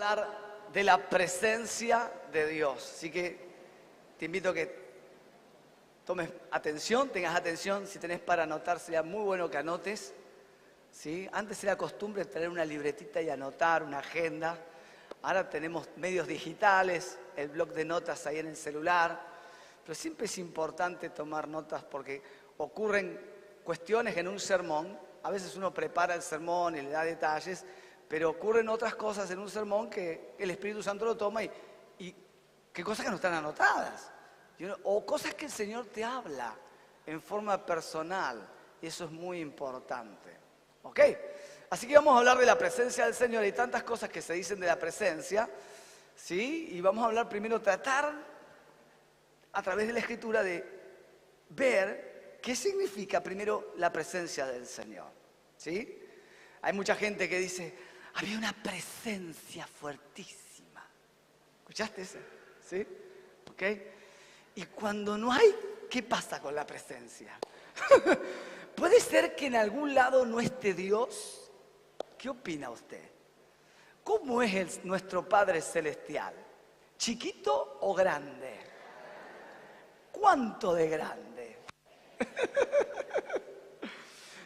hablar de la presencia de Dios. Así que te invito a que tomes atención, tengas atención. Si tenés para anotar, sería muy bueno que anotes, ¿sí? Antes era costumbre tener una libretita y anotar, una agenda. Ahora tenemos medios digitales, el bloc de notas ahí en el celular. Pero siempre es importante tomar notas porque ocurren cuestiones en un sermón. A veces uno prepara el sermón y le da detalles, pero ocurren otras cosas en un sermón que el Espíritu Santo lo toma y que cosas que no están anotadas. O cosas que el Señor te habla en forma personal. Y eso es muy importante. ¿Ok? Así que vamos a hablar de la presencia del Señor. Hay tantas cosas que se dicen de la presencia, ¿sí? Y vamos a hablar primero, tratar a través de la Escritura de ver qué significa primero la presencia del Señor, ¿sí? Hay mucha gente que dice, había una presencia fuertísima. ¿Escuchaste ese? ¿Sí? ¿Ok? Y cuando no hay, ¿qué pasa con la presencia? ¿Puede ser que en algún lado no esté Dios? ¿Qué opina usted? ¿Cómo es nuestro Padre Celestial? ¿Chiquito o grande? ¿Cuánto de grande?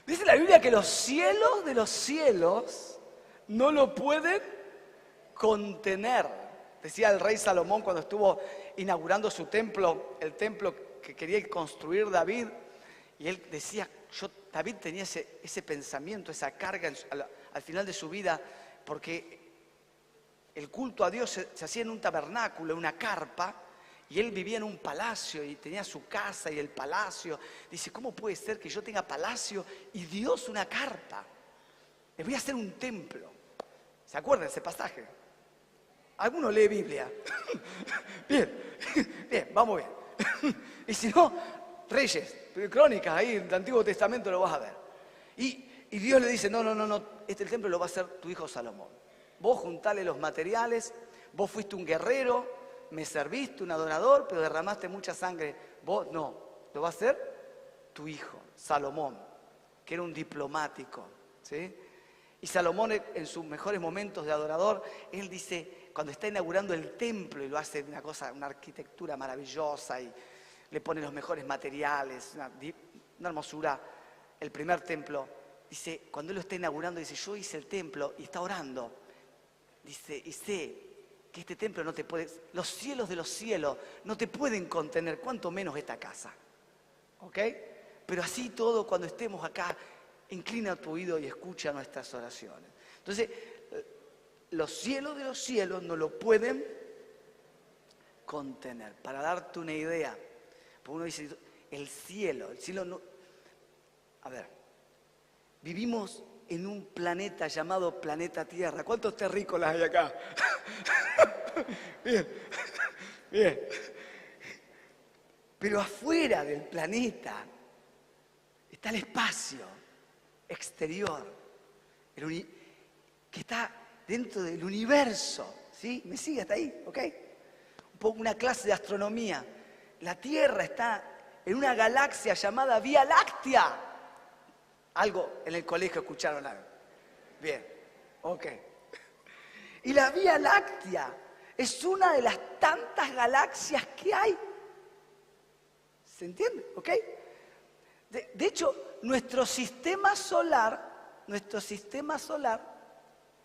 Dice la Biblia que los cielos de los cielos no lo pueden contener. Decía el rey Salomón cuando estuvo inaugurando su templo, el templo que quería construir David, y él decía, David tenía ese pensamiento, esa carga al final de su vida, porque el culto a Dios se hacía en un tabernáculo, en una carpa, y él vivía en un palacio y tenía su casa y el palacio. Dice, ¿cómo puede ser que yo tenga palacio y Dios una carpa? Le voy a hacer un templo. ¿Se acuerdan de ese pasaje? ¿Alguno lee Biblia? Bien, bien, vamos bien. Y si no, Reyes, Crónicas, ahí en el Antiguo Testamento lo vas a ver. Y Dios le dice, no, el templo lo va a hacer tu hijo Salomón. Vos juntale los materiales, vos fuiste un guerrero, me serviste, un adorador, pero derramaste mucha sangre. Vos no, lo va a hacer tu hijo, Salomón, que era un diplomático, ¿sí? Y Salomón en sus mejores momentos de adorador, él dice, cuando está inaugurando el templo y lo hace una arquitectura maravillosa y le pone los mejores materiales, una hermosura, el primer templo, dice, cuando él lo está inaugurando, dice, yo hice el templo y está orando, dice, y sé que este templo no te puede, los cielos de los cielos no te pueden contener, cuanto menos esta casa. ¿Ok? Pero así todo, cuando estemos acá, inclina tu oído y escucha nuestras oraciones. Entonces, los cielos de los cielos no lo pueden contener. Para darte una idea, porque uno dice, el cielo no... A ver, vivimos en un planeta llamado planeta Tierra. ¿Cuántos terrícolas hay acá? Bien, bien. Pero afuera del planeta está el espacio exterior, que está dentro del universo, ¿sí? ¿Me sigue hasta ahí? ¿Ok? Un poco una clase de astronomía. La Tierra está en una galaxia llamada Vía Láctea. Algo en el colegio escucharon algo. Bien, ok. Y la Vía Láctea es una de las tantas galaxias que hay. ¿Se entiende? ¿Ok? De hecho, nuestro sistema solar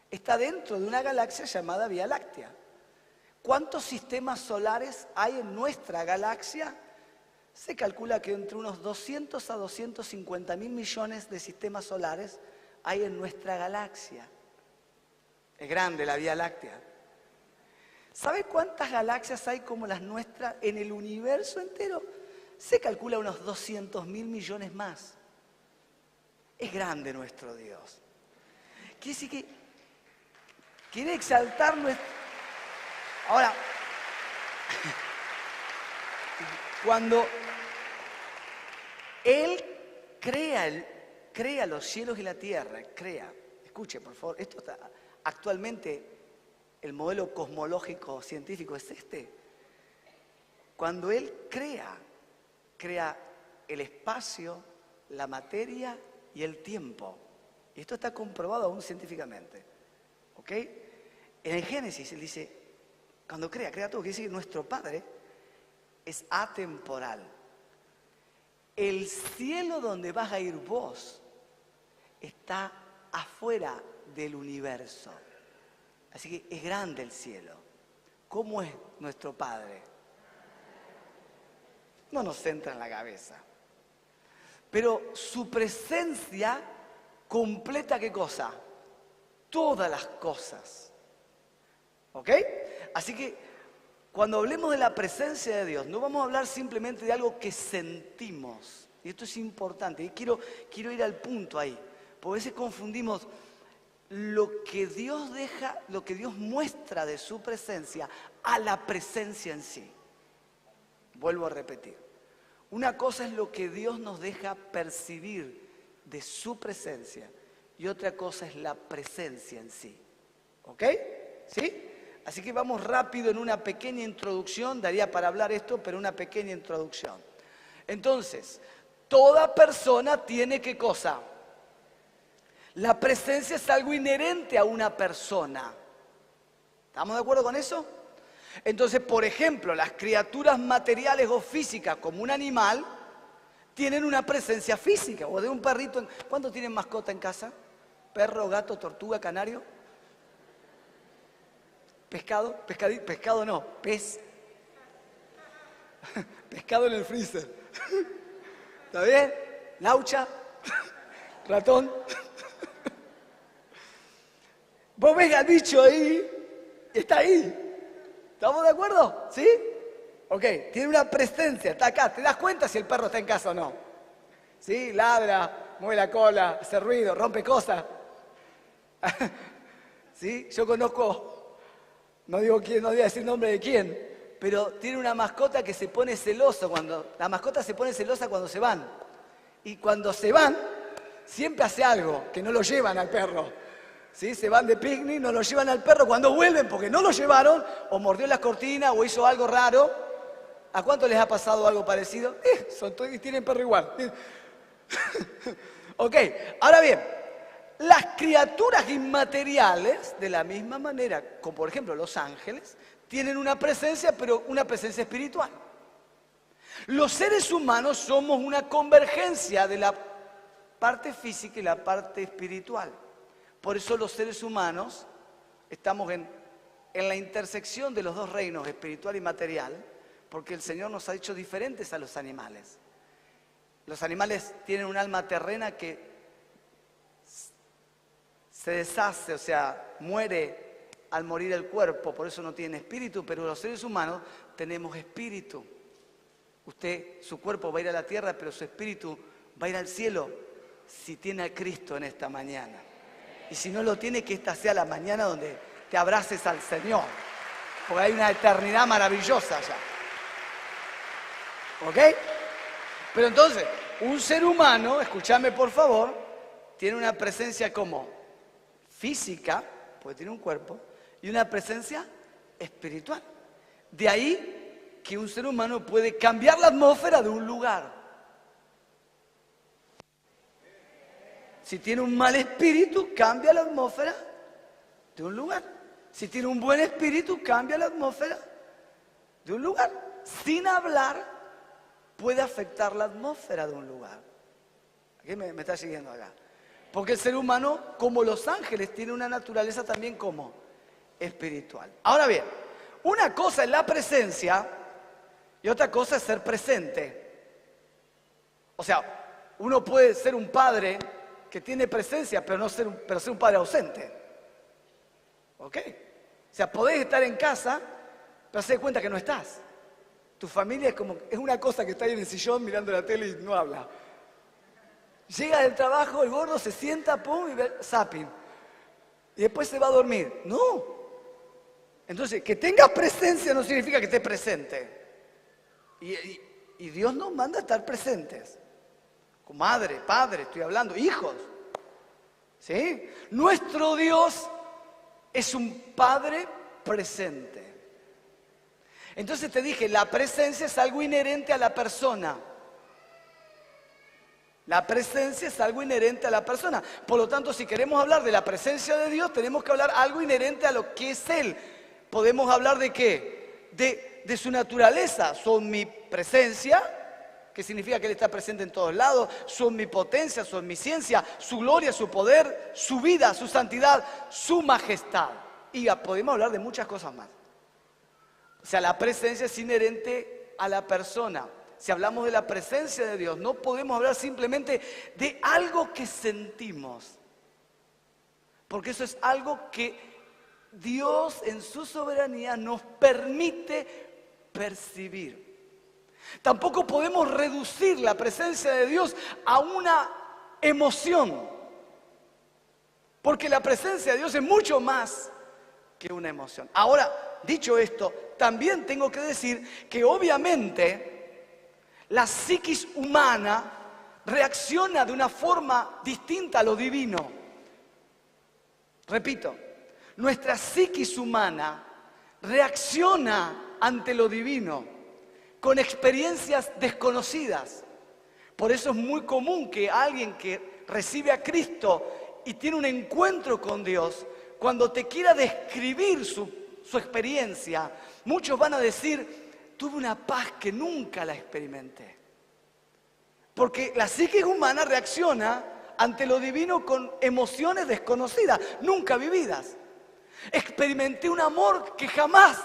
está dentro de una galaxia llamada Vía Láctea. ¿Cuántos sistemas solares hay en nuestra galaxia? Se calcula que entre unos 200 a 250 mil millones de sistemas solares hay en nuestra galaxia. Es grande la Vía Láctea. ¿Sabe cuántas galaxias hay como las nuestras en el universo entero? Se calcula unos 200 mil millones más. Es grande nuestro Dios. Quiere decir que quiere exaltar nuestro... Ahora, cuando Él crea los cielos y la tierra, escuche por favor, esto está actualmente, el modelo cosmológico científico es este. Cuando Él crea el espacio, la materia y el tiempo. Y esto está comprobado aún científicamente. ¿Ok? En el Génesis él dice, cuando crea todo, quiere decir que nuestro Padre es atemporal. El cielo donde vas a ir vos está afuera del universo. Así que es grande el cielo. ¿Cómo es nuestro Padre? No nos entra en la cabeza. Pero su presencia completa, ¿qué cosa? Todas las cosas. ¿Ok? Así que cuando hablemos de la presencia de Dios, no vamos a hablar simplemente de algo que sentimos. Y esto es importante. Y quiero ir al punto ahí. Porque a veces confundimos lo que Dios deja, lo que Dios muestra de su presencia a la presencia en sí. Vuelvo a repetir. Una cosa es lo que Dios nos deja percibir de su presencia y otra cosa es la presencia en sí. ¿Ok? ¿Sí? Así que vamos rápido en una pequeña introducción, daría para hablar esto, pero una pequeña introducción. Entonces, toda persona tiene ¿qué cosa? La presencia es algo inherente a una persona. ¿Estamos de acuerdo con eso? Entonces, por ejemplo, las criaturas materiales o físicas como un animal tienen una presencia física. O de un perrito. ¿Cuántos tienen mascota en casa? ¿Perro, gato, tortuga, canario? ¿Pescado? Pescado no, pez. Pescado en el freezer. ¿Está bien? Laucha. Ratón. Vos ves al bicho ahí, está ahí. ¿Estamos de acuerdo? ¿Sí? Ok, tiene una presencia, está acá. ¿Te das cuenta si el perro está en casa o no? ¿Sí? Ladra, mueve la cola, hace ruido, rompe cosas. ¿Sí? Yo conozco, no digo quién, no voy a decir nombre de quién, pero tiene una mascota que se pone celoso la mascota se pone celosa cuando se van. Y cuando se van, siempre hace algo, que no lo llevan al perro. ¿Sí? Se van de picnic, no lo llevan al perro, cuando vuelven porque no lo llevaron, o mordió las cortinas o hizo algo raro. ¿A cuánto les ha pasado algo parecido? Tienen perro igual. Ok, ahora bien, las criaturas inmateriales, de la misma manera, como por ejemplo los ángeles, tienen una presencia, pero una presencia espiritual. Los seres humanos somos una convergencia de la parte física y la parte espiritual. Por eso los seres humanos estamos en la intersección de los dos reinos, espiritual y material, porque el Señor nos ha hecho diferentes a los animales. Los animales tienen un alma terrena que se deshace, o sea, muere al morir el cuerpo, por eso no tienen espíritu, pero los seres humanos tenemos espíritu. Su cuerpo va a ir a la tierra, pero su espíritu va a ir al cielo si tiene a Cristo en esta mañana. Y si no lo tiene, que esta sea la mañana donde te abraces al Señor. Porque hay una eternidad maravillosa allá. ¿Ok? Pero entonces, un ser humano, escúchame por favor, tiene una presencia como física, porque tiene un cuerpo, y una presencia espiritual. De ahí que un ser humano puede cambiar la atmósfera de un lugar. Si tiene un mal espíritu, cambia la atmósfera de un lugar. Si tiene un buen espíritu, cambia la atmósfera de un lugar. Sin hablar, puede afectar la atmósfera de un lugar. ¿Aquí me está siguiendo acá? Porque el ser humano, como los ángeles, tiene una naturaleza también como espiritual. Ahora bien, una cosa es la presencia y otra cosa es ser presente. O sea, uno puede ser un padre que tiene presencia, pero ser un padre ausente. ¿Ok? O sea, podés estar en casa, pero se da cuenta que no estás. Tu familia es una cosa que está ahí en el sillón mirando la tele y no habla. Llega del trabajo, el gordo se sienta, pum, y ve zapping. Y después se va a dormir. No. Entonces, que tengas presencia no significa que estés presente. Y Dios nos manda a estar presentes. Con madre, padre, estoy hablando, hijos. ¿Sí? Nuestro Dios es un Padre presente. Entonces te dije, la presencia es algo inherente a la persona. La presencia es algo inherente a la persona. Por lo tanto, si queremos hablar de la presencia de Dios, tenemos que hablar algo inherente a lo que es Él. Podemos hablar de ¿qué? De su naturaleza. Su omnipresencia, que significa que Él está presente en todos lados. Su omnipotencia, su omnisciencia, su gloria, su poder, su vida, su santidad, su majestad. Y podemos hablar de muchas cosas más. O sea, la presencia es inherente a la persona. Si hablamos de la presencia de Dios, no podemos hablar simplemente de algo que sentimos. Porque eso es algo que Dios en su soberanía nos permite percibir. Tampoco podemos reducir la presencia de Dios a una emoción. Porque la presencia de Dios es mucho más que una emoción. Ahora, dicho esto, también tengo que decir que obviamente la psiquis humana reacciona de una forma distinta a lo divino. Repito, nuestra psiquis humana reacciona ante lo divino con experiencias desconocidas. Por eso es muy común que alguien que recibe a Cristo y tiene un encuentro con Dios, cuando te quiera describir su experiencia, muchos van a decir: tuve una paz que nunca la experimenté. Porque la psique humana reacciona ante lo divino con emociones desconocidas, nunca vividas. Experimenté un amor que jamás,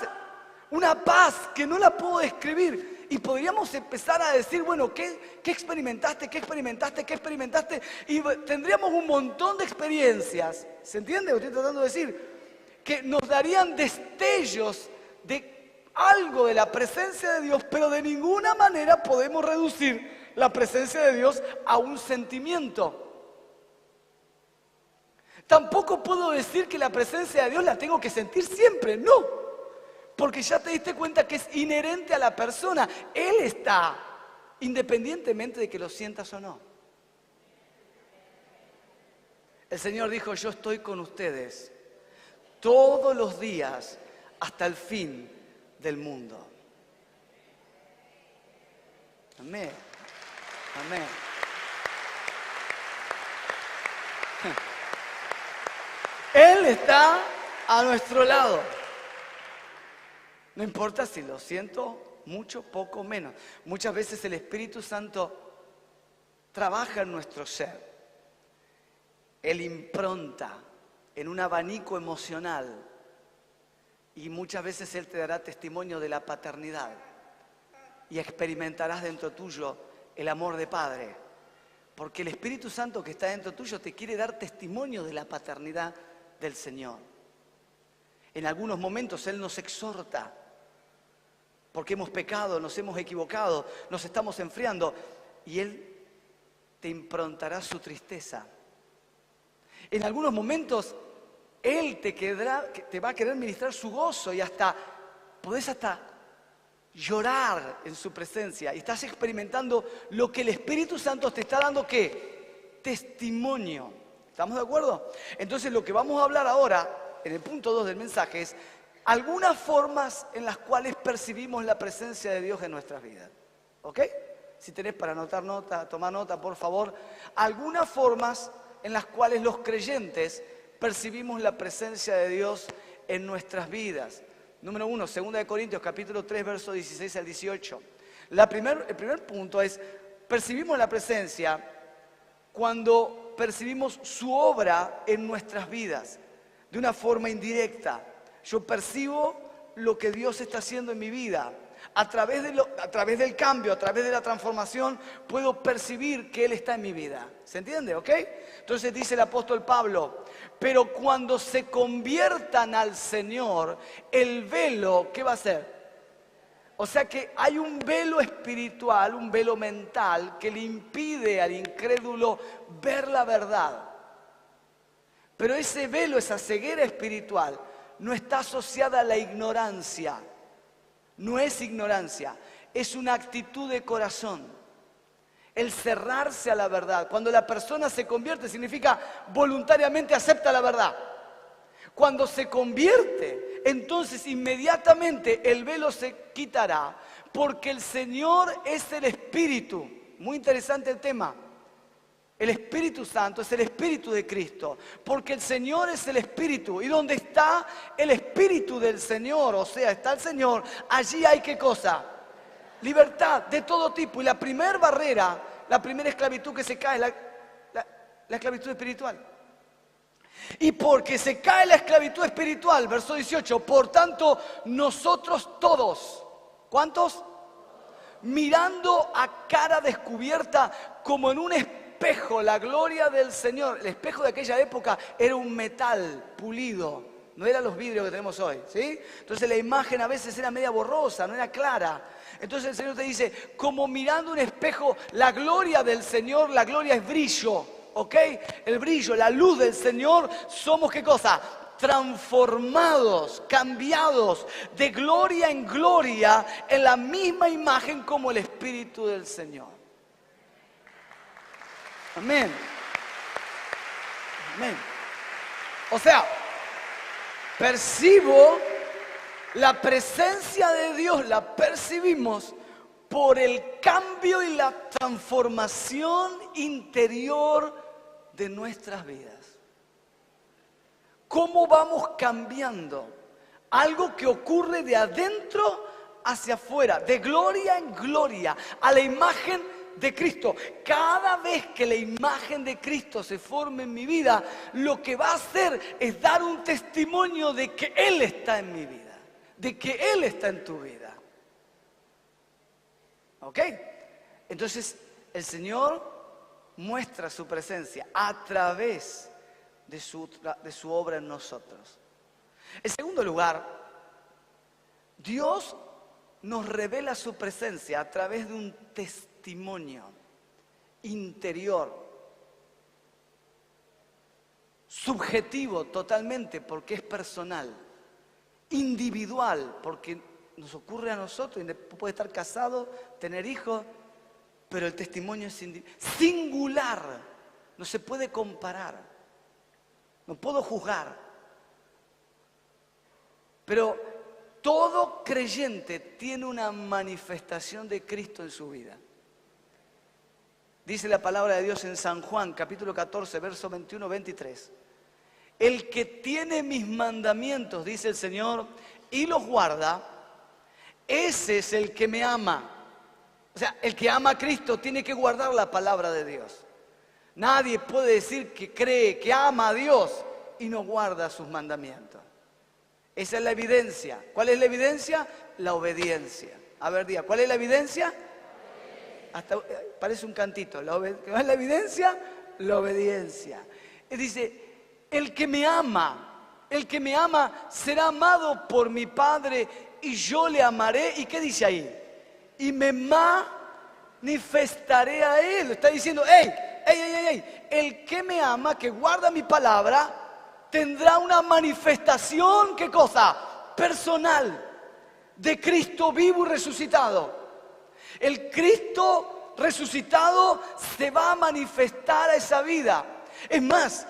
una paz que no la puedo describir. Y podríamos empezar a decir, bueno, ¿qué experimentaste? ¿Qué experimentaste? ¿Qué experimentaste? Y tendríamos un montón de experiencias. ¿Se entiende lo que estoy tratando de decir? Que nos darían destellos de algo de la presencia de Dios, pero de ninguna manera podemos reducir la presencia de Dios a un sentimiento. Tampoco puedo decir que la presencia de Dios la tengo que sentir siempre, no. Porque ya te diste cuenta que es inherente a la persona. Él está, independientemente de que lo sientas o no. El Señor dijo: yo estoy con ustedes todos los días hasta el fin del mundo. Amén. Amén. Él está a nuestro lado. No importa si lo siento mucho, poco, menos. Muchas veces el Espíritu Santo trabaja en nuestro ser. Él impronta en un abanico emocional. Y muchas veces Él te dará testimonio de la paternidad. Y experimentarás dentro tuyo el amor de Padre. Porque el Espíritu Santo que está dentro tuyo te quiere dar testimonio de la paternidad del Señor. En algunos momentos Él nos exhorta. Porque hemos pecado, nos hemos equivocado, nos estamos enfriando. Y Él te improntará su tristeza. En algunos momentos Él te va a querer ministrar su gozo y podés hasta llorar en su presencia. Y estás experimentando lo que el Espíritu Santo te está dando, ¿qué? Testimonio. ¿Estamos de acuerdo? Entonces lo que vamos a hablar ahora, en el punto 2 del mensaje, es algunas formas en las cuales percibimos la presencia de Dios en nuestras vidas. ¿Ok? Si tenés para tomar nota, por favor. Algunas formas en las cuales los creyentes percibimos la presencia de Dios en nuestras vidas. Número 1, 2 Corintios, capítulo 3, versos 16 al 18. El primer punto es, percibimos la presencia cuando percibimos su obra en nuestras vidas, de una forma indirecta. Yo percibo lo que Dios está haciendo en mi vida. A través del cambio, a través de la transformación, puedo percibir que Él está en mi vida. ¿Se entiende? ¿Ok? Entonces dice el apóstol Pablo: pero cuando se conviertan al Señor, el velo, ¿qué va a ser? O sea que hay un velo espiritual, un velo mental que le impide al incrédulo ver la verdad. Pero ese velo, esa ceguera espiritual, no está asociada a la ignorancia. No es ignorancia, es una actitud de corazón. El cerrarse a la verdad. Cuando la persona se convierte, significa voluntariamente acepta la verdad. Cuando se convierte, entonces inmediatamente el velo se quitará, porque el Señor es el Espíritu. Muy interesante el tema. El Espíritu Santo es el Espíritu de Cristo, porque el Señor es el Espíritu. Y donde está el Espíritu del Señor, o sea, está el Señor, allí hay ¿qué cosa? Libertad de todo tipo. Y la primera barrera, la primera esclavitud que se cae es la esclavitud espiritual. Y porque se cae la esclavitud espiritual, verso 18, por tanto nosotros todos, ¿cuántos? Mirando a cara descubierta como en un espejo la gloria del Señor. El espejo de aquella época era un metal pulido, no eran los vidrios que tenemos hoy, ¿sí? Entonces la imagen a veces era media borrosa, no era clara. Entonces el Señor te dice, como mirando un espejo, la gloria del Señor, la gloria es brillo, ¿ok? El brillo, la luz del Señor, somos ¿qué cosa? Transformados, cambiados de gloria en gloria en la misma imagen como el Espíritu del Señor. Amén. Amén. O sea, percibo la presencia de Dios, la percibimos por el cambio y la transformación interior de nuestras vidas. ¿Cómo vamos cambiando? Algo que ocurre de adentro hacia afuera, de gloria en gloria, a la imagen de Cristo. Cada vez que la imagen de Cristo se forme en mi vida, lo que va a hacer es dar un testimonio de que Él está en mi vida, de que Él está en tu vida. ¿Ok? Entonces, el Señor muestra su presencia a través de su obra en nosotros. En segundo lugar, Dios nos revela su presencia a través de un testimonio interior, subjetivo totalmente porque es personal, individual porque nos ocurre a nosotros, y puede estar casado, tener hijos, pero el testimonio es singular, no se puede comparar, no puedo juzgar, pero todo creyente tiene una manifestación de Cristo en su vida. Dice la palabra de Dios en San Juan, capítulo 14, verso 21-23. El que tiene mis mandamientos, dice el Señor, y los guarda, ese es el que me ama. O sea, el que ama a Cristo tiene que guardar la palabra de Dios. Nadie puede decir que cree, que ama a Dios y no guarda sus mandamientos. Esa es la evidencia. ¿Cuál es la evidencia? La obediencia. A ver, diga, ¿cuál es la evidencia? Hasta parece un cantito. ¿Cuál es la evidencia? La obediencia. Y dice, el que me ama será amado por mi Padre y yo le amaré. ¿Y qué dice ahí? Y me manifestaré a Él. Está diciendo, el que me ama, que guarda mi palabra, tendrá una manifestación, ¿qué cosa? Personal, de Cristo vivo y resucitado. El Cristo resucitado se va a manifestar a esa vida. Es más,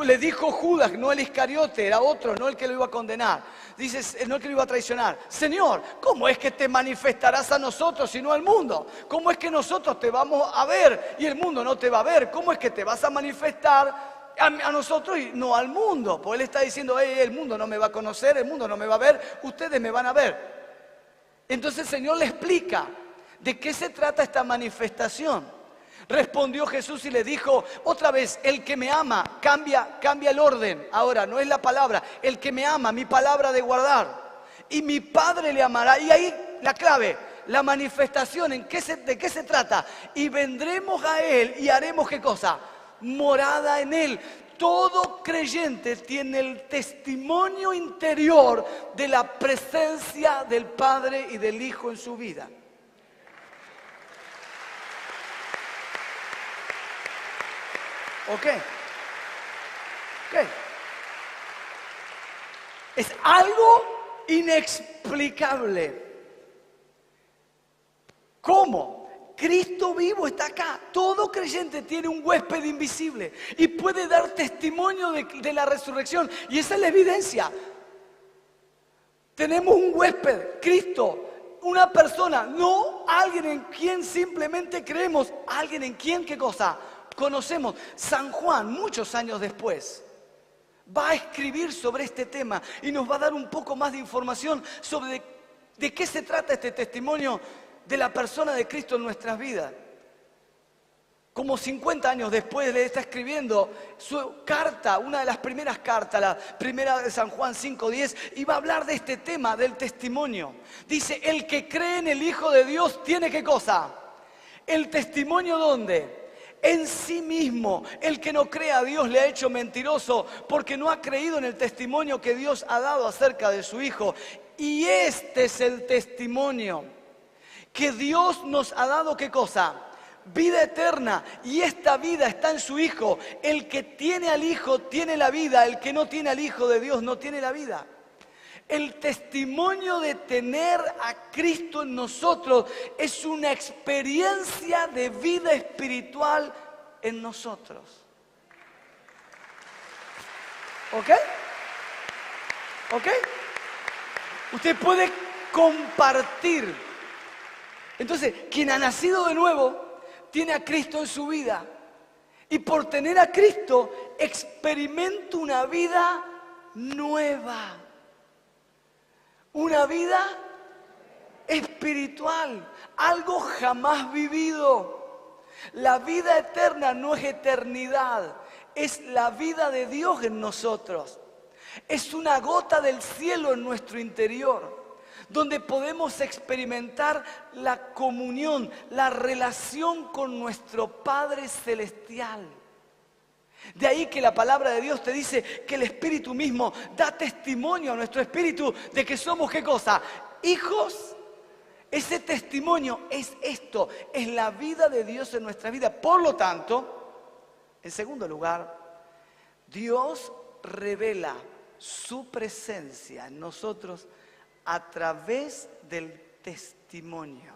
le dijo Judas, no el Iscariote, era otro, no el que lo iba a condenar. Dice, no el que lo iba a traicionar. Señor, ¿cómo es que te manifestarás a nosotros y no al mundo? ¿Cómo es que nosotros te vamos a ver y el mundo no te va a ver? ¿Cómo es que te vas a manifestar a nosotros y no al mundo? Pues él está diciendo, el mundo no me va a conocer, el mundo no me va a ver, ustedes me van a ver. Entonces el Señor le explica de qué se trata esta manifestación. Respondió Jesús y le dijo, otra vez, el que me ama, cambia el orden. Ahora, no es la palabra, el que me ama, mi palabra de guardar. Y mi Padre le amará. Y ahí la clave, la manifestación, ¿de qué se trata? Y vendremos a Él y haremos ¿qué cosa? Morada en Él. Todo creyente tiene el testimonio interior de la presencia del Padre y del Hijo en su vida. ¿Ok? Es algo inexplicable. ¿Cómo? Cristo vivo está acá. Todo creyente tiene un huésped invisible y puede dar testimonio de la resurrección. Y esa es la evidencia. Tenemos un huésped, Cristo, una persona, no alguien en quien simplemente creemos, alguien en quien, ¿qué cosa? conocemos. San Juan, muchos años después, va a escribir sobre este tema y nos va a dar un poco más de información sobre de qué se trata este testimonio de la persona de Cristo en nuestras vidas. Como 50 años después le está escribiendo su carta, una de las primeras cartas, la primera de San Juan 5:10, y va a hablar de este tema del testimonio. Dice, el que cree en el Hijo de Dios tiene ¿qué cosa? El testimonio ¿dónde? En sí mismo. El que no cree a Dios le ha hecho mentiroso porque no ha creído en el testimonio que Dios ha dado acerca de su Hijo. Y este es el testimonio, que Dios nos ha dado ¿qué cosa? Vida eterna, y esta vida está en su Hijo. El que tiene al Hijo tiene la vida, el que no tiene al Hijo de Dios no tiene la vida. El testimonio de tener a Cristo en nosotros es una experiencia de vida espiritual en nosotros. ¿Ok? ¿Ok? Usted puede compartir. Entonces, quien ha nacido de nuevo tiene a Cristo en su vida. Y por tener a Cristo, experimenta una vida nueva. Una vida espiritual. Algo jamás vivido. La vida eterna no es eternidad. Es la vida de Dios en nosotros. Es una gota del cielo en nuestro interior, donde podemos experimentar la comunión, la relación con nuestro Padre Celestial. De ahí que la palabra de Dios te dice que el Espíritu mismo da testimonio a nuestro espíritu de que somos ¿qué cosa? Hijos. Ese testimonio es esto, es la vida de Dios en nuestra vida. Por lo tanto, en segundo lugar, Dios revela su presencia en nosotros a través del testimonio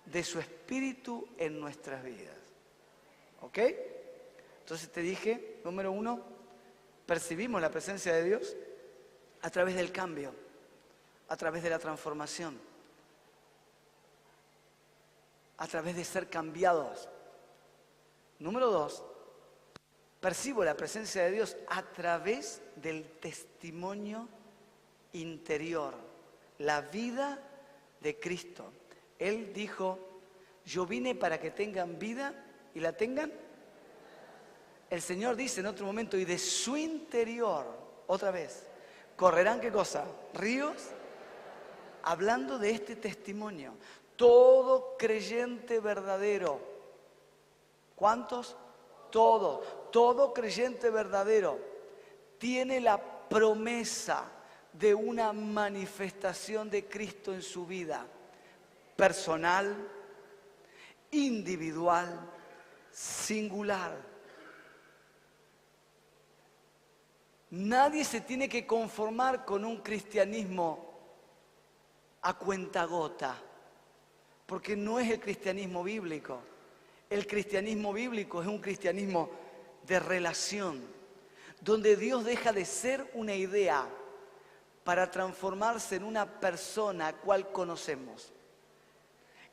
de su Espíritu en nuestras vidas. ¿Ok? Entonces te dije, número 1, percibimos la presencia de Dios a través del cambio, a través de la transformación, a través de ser cambiados. Número 2, percibo la presencia de Dios a través del testimonio interior, la vida de Cristo. Él dijo, yo vine para que tengan vida y la tengan. El Señor dice en otro momento, y de su interior, otra vez, correrán ¿qué cosa? Ríos, hablando de este testimonio. Todo creyente verdadero. ¿Cuántos? Todo creyente verdadero tiene la promesa de una manifestación de Cristo en su vida, personal, individual, singular. Nadie se tiene que conformar con un cristianismo a cuentagota, porque no es el cristianismo bíblico. El cristianismo bíblico es un cristianismo de relación, donde Dios deja de ser una idea para transformarse en una persona a cual conocemos,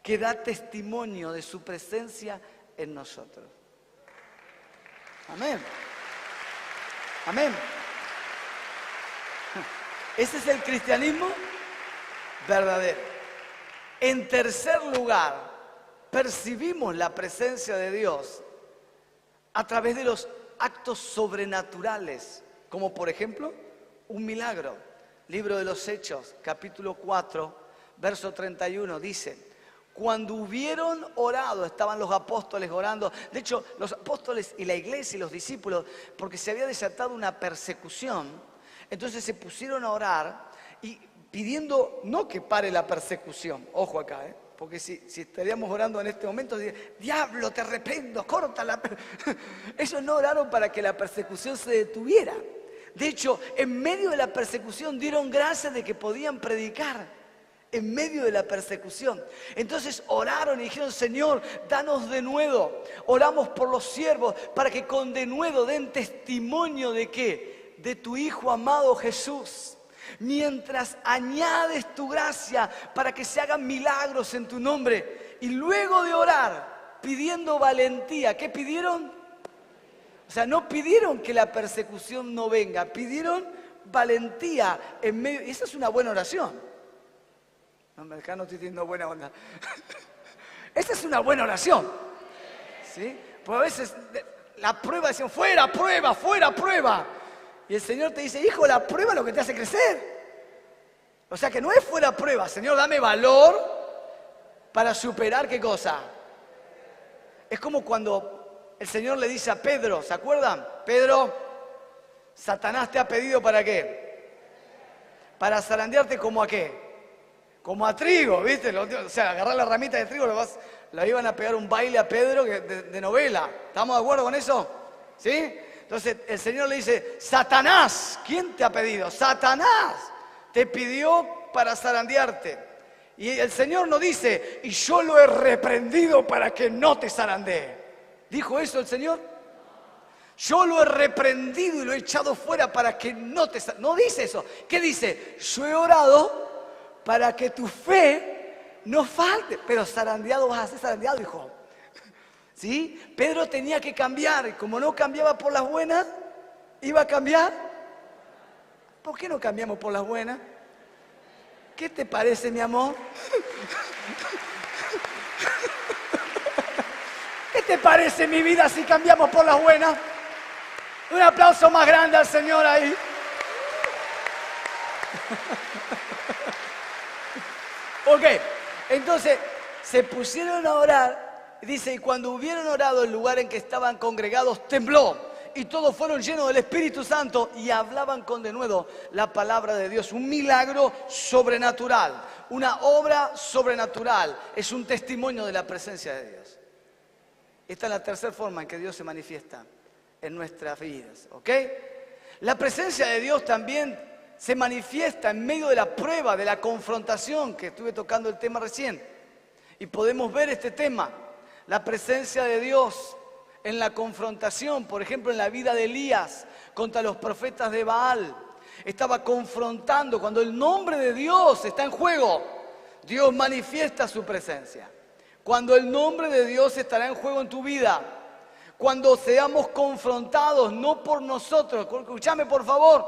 que da testimonio de su presencia en nosotros. Amén. Amén. Ese es el cristianismo verdadero. En tercer lugar, percibimos la presencia de Dios a través de los actos sobrenaturales, como por ejemplo un milagro. Libro de los Hechos, capítulo 4, verso 31, dice, cuando hubieron orado, estaban los apóstoles orando. De hecho, los apóstoles y la iglesia y los discípulos, porque se había desatado una persecución, entonces se pusieron a orar y pidiendo no que pare la persecución, ojo acá, porque si estaríamos orando en este momento, diablo, te reprendo, córtala. Ellos no oraron para que la persecución se detuviera. De hecho, en medio de la persecución dieron gracias de que podían predicar. En medio de la persecución. Entonces oraron y dijeron, Señor, danos denuedo. Oramos por los siervos para que con denuedo den testimonio de ¿qué? De tu Hijo amado Jesús. Mientras añades tu gracia para que se hagan milagros en tu nombre. Y luego de orar, pidiendo valentía. ¿Qué pidieron? O sea, no pidieron que la persecución no venga, pidieron valentía en medio. Esa es una buena oración. No, acá no estoy teniendo buena onda. Esa es una buena oración. ¿Sí? Porque a veces la prueba decían, fuera prueba, fuera prueba. Y el Señor te dice, hijo, la prueba es lo que te hace crecer. O sea que no es fuera prueba, Señor, dame valor para superar ¿qué cosa? Es como cuando el Señor le dice a Pedro, ¿se acuerdan? Pedro, Satanás te ha pedido ¿para qué? Para zarandearte como a qué? Como a trigo, ¿viste? O sea, agarrar la ramita de trigo, la iban a pegar un baile a Pedro de novela. ¿Estamos de acuerdo con eso? ¿Sí? Entonces el Señor le dice, Satanás, ¿quién te ha pedido? Satanás te pidió para zarandearte. Y el Señor no dice, y yo lo he reprendido para que no te zarandee. ¿Dijo eso el Señor? Yo lo he reprendido y lo he echado fuera para que no te zarandee. No dice eso. ¿Qué dice? Yo he orado para que tu fe no falte. Pero zarandeado vas a ser zarandeado, hijo. ¿Sí? Pedro tenía que cambiar. Y como no cambiaba por las buenas, iba a cambiar. ¿Por qué no cambiamos por las buenas? ¿Qué te parece, mi amor? ¿Qué te parece, mi vida, si cambiamos por las buenas? Un aplauso más grande al Señor ahí. Ok, entonces se pusieron a orar, dice, y cuando hubieron orado el lugar en que estaban congregados tembló, y todos fueron llenos del Espíritu Santo y hablaban con denuedo la palabra de Dios. Un milagro sobrenatural, una obra sobrenatural, es un testimonio de la presencia de Dios. Esta es la tercera forma en que Dios se manifiesta en nuestras vidas, ¿ok? La presencia de Dios también se manifiesta en medio de la prueba, de la confrontación, que estuve tocando el tema recién. Y podemos ver este tema, la presencia de Dios en la confrontación, por ejemplo, en la vida de Elías contra los profetas de Baal. Estaba confrontando, cuando el nombre de Dios está en juego, Dios manifiesta su presencia. Cuando el nombre de Dios estará en juego en tu vida, cuando seamos confrontados, no por nosotros, escúchame por favor,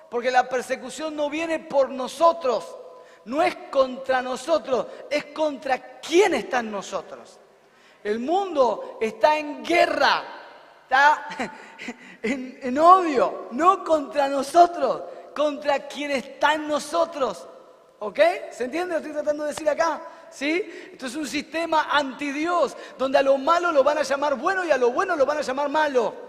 porque la persecución no viene por nosotros, no es contra nosotros, es contra quién está en nosotros. El mundo está en guerra, está en odio, no contra nosotros, contra quien está en nosotros. ¿Ok? ¿Se entiende lo que estoy tratando de decir acá? ¿Sí? Esto es un sistema anti-Dios, donde a lo malo lo van a llamar bueno y a lo bueno lo van a llamar malo.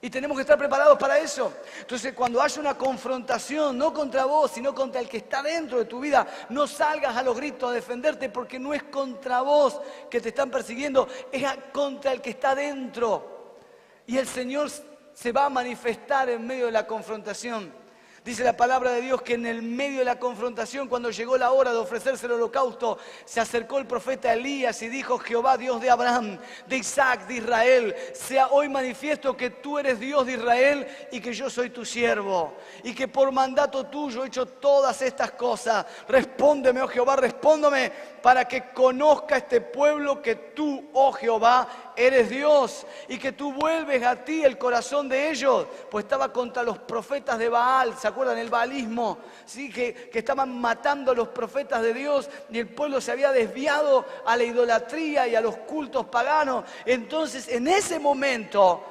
Y tenemos que estar preparados para eso. Entonces, cuando haya una confrontación, no contra vos, sino contra el que está dentro de tu vida, no salgas a los gritos a defenderte, porque no es contra vos que te están persiguiendo, es contra el que está dentro. Y el Señor se va a manifestar en medio de la confrontación. Dice la palabra de Dios que en el medio de la confrontación, cuando llegó la hora de ofrecerse el holocausto, se acercó el profeta Elías y dijo: Jehová, Dios de Abraham, de Isaac, de Israel, sea hoy manifiesto que tú eres Dios de Israel y que yo soy tu siervo, y que por mandato tuyo he hecho todas estas cosas. Respóndeme, oh Jehová, respóndeme, para que conozca este pueblo que tú, oh Jehová, eres Dios, y que tú vuelves a ti el corazón de ellos. Pues estaba contra los profetas de Baal, ¿se acuerdan? El baalismo, ¿sí? que estaban matando a los profetas de Dios, y el pueblo se había desviado a la idolatría y a los cultos paganos. Entonces, en ese momento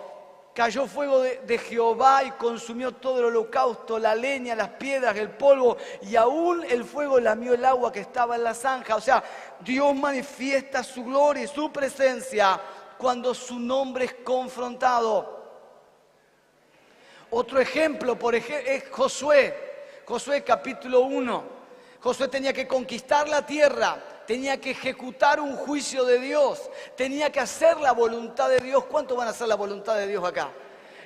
cayó fuego de Jehová y consumió todo el holocausto, la leña, las piedras, el polvo, y aún el fuego lamió el agua que estaba en la zanja. O sea, Dios manifiesta su gloria y su presencia cuando su nombre es confrontado. Otro ejemplo, por ejemplo, es Josué. Josué capítulo 1. Josué tenía que conquistar la tierra, tenía que ejecutar un juicio de Dios, tenía que hacer la voluntad de Dios. ¿Cuántos van a hacer la voluntad de Dios acá?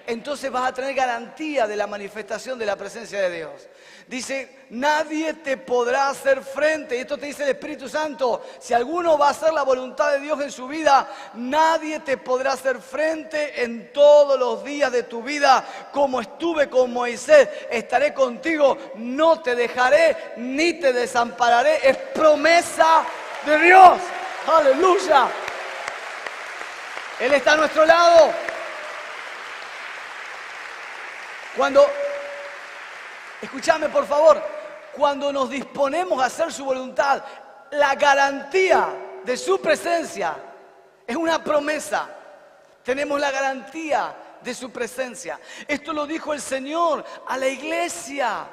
Entonces vas a tener garantía de la manifestación de la presencia de Dios. Dice, nadie te podrá hacer frente. Y esto te dice el Espíritu Santo. Si alguno va a hacer la voluntad de Dios en su vida, nadie te podrá hacer frente en todos los días de tu vida. Como estuve con Moisés, estaré contigo. No te dejaré ni te desampararé. Es promesa de Dios. Aleluya. Él está a nuestro lado. Escúchame por favor, cuando nos disponemos a hacer su voluntad, la garantía de su presencia es una promesa. Tenemos la garantía de su presencia. Esto lo dijo el Señor a la iglesia.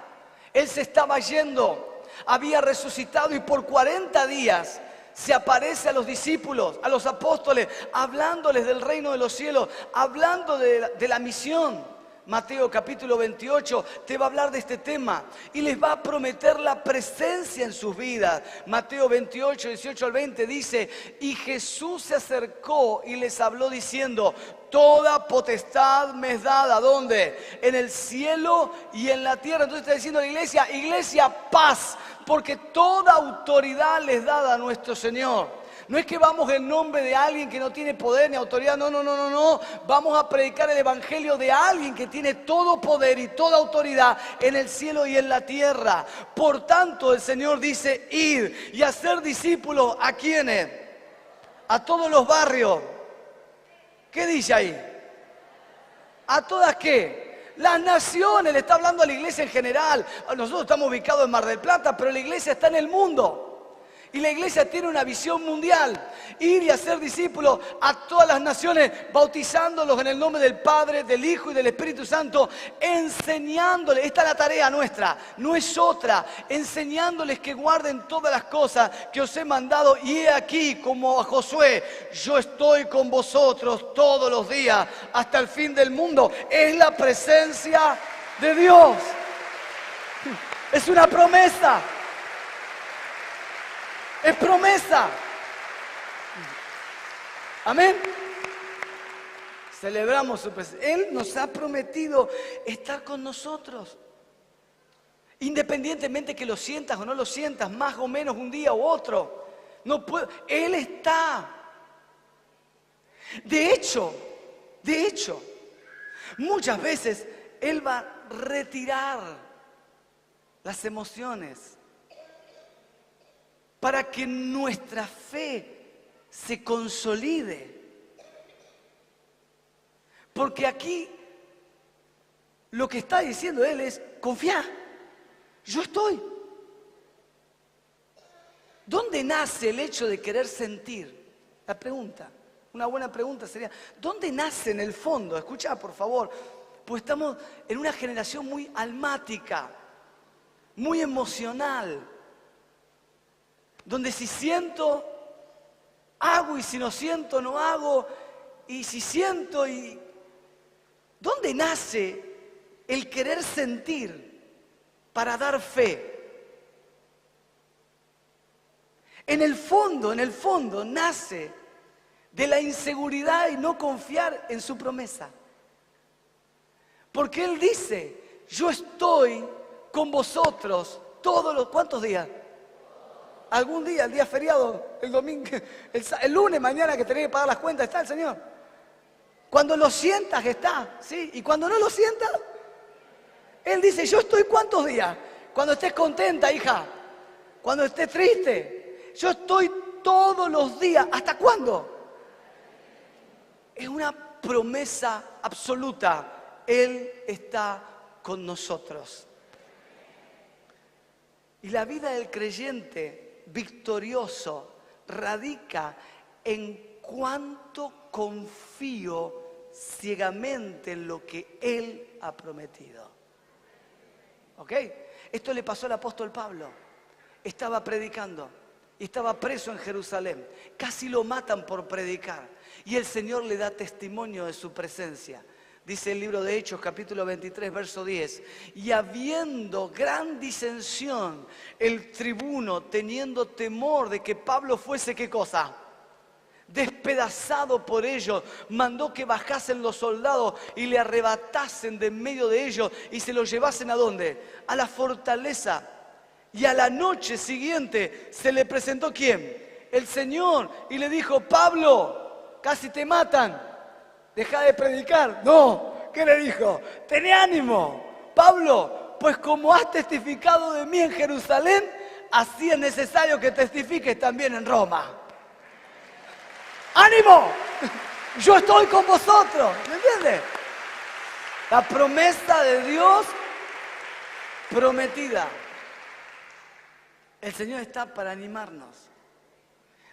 Él se estaba yendo, había resucitado y por 40 días se aparece a los discípulos, a los apóstoles, hablándoles del reino de los cielos, hablando de la misión. Mateo capítulo 28 te va a hablar de este tema y les va a prometer la presencia en sus vidas. Mateo 28, 18 al 20 dice: y Jesús se acercó y les habló diciendo: toda potestad me es dada, ¿dónde? En el cielo y en la tierra. Entonces está diciendo la iglesia: iglesia, paz, porque toda autoridad les es dada a nuestro Señor. No es que vamos en nombre de alguien que no tiene poder ni autoridad, no. Vamos a predicar el evangelio de alguien que tiene todo poder y toda autoridad en el cielo y en la tierra. Por tanto, el Señor dice: ir y hacer discípulos. ¿A quiénes? A todos los barrios. ¿Qué dice ahí? ¿A todas qué? Las naciones. Le está hablando a la iglesia en general. Nosotros estamos ubicados en Mar del Plata, pero la iglesia está en el mundo. Y la iglesia tiene una visión mundial: ir y hacer discípulos a todas las naciones, bautizándolos en el nombre del Padre, del Hijo y del Espíritu Santo, enseñándoles, esta es la tarea nuestra, no es otra, enseñándoles que guarden todas las cosas que os he mandado. Y he aquí, como a Josué: yo estoy con vosotros todos los días hasta el fin del mundo. Es la presencia de Dios. Es una promesa. Es promesa. Amén. Celebramos su presencia. Él nos ha prometido estar con nosotros. Independientemente que lo sientas o no lo sientas, más o menos un día u otro. No puedo. Él está. De hecho, muchas veces Él va a retirar las emociones para que nuestra fe se consolide. Porque aquí lo que está diciendo Él es: confía, yo estoy. ¿Dónde nace el hecho de querer sentir? La pregunta, una buena pregunta sería: ¿dónde nace en el fondo? Escucha por favor, pues estamos en una generación muy almática, muy emocional, donde si siento, hago, y si no siento, no hago, y si siento y... ¿Dónde nace el querer sentir para dar fe? En el fondo nace de la inseguridad y no confiar en su promesa. Porque Él dice: yo estoy con vosotros todos los... ¿Cuántos días? Algún día, el día feriado, el domingo, el lunes, mañana que tenés que pagar las cuentas, está el Señor. Cuando lo sientas está, ¿sí? Y cuando no lo sientas, Él dice: yo estoy ¿cuántos días? Cuando estés contenta, hija. Cuando estés triste. Yo estoy todos los días. ¿Hasta cuándo? Es una promesa absoluta. Él está con nosotros. Y la vida del creyente victorioso radica en cuánto confío ciegamente en lo que Él ha prometido. ¿Ok? Esto le pasó al apóstol Pablo. Estaba predicando y estaba preso en Jerusalén. Casi lo matan por predicar. Y el Señor le da testimonio de su presencia. Dice el libro de Hechos, capítulo 23, verso 10. Y habiendo gran disensión, el tribuno, teniendo temor de que Pablo fuese, ¿qué cosa? Despedazado por ellos, mandó que bajasen los soldados y le arrebatasen de en medio de ellos y se lo llevasen ¿a dónde? A la fortaleza. Y a la noche siguiente se le presentó ¿quién? El Señor, y le dijo: Pablo, casi te matan. Deja de predicar. No, ¿qué le dijo? Tené ánimo, Pablo, pues como has testificado de mí en Jerusalén, así es necesario que testifiques también en Roma. ¡Ánimo! Yo estoy con vosotros. ¿Me entiendes? La promesa de Dios prometida. El Señor está para animarnos.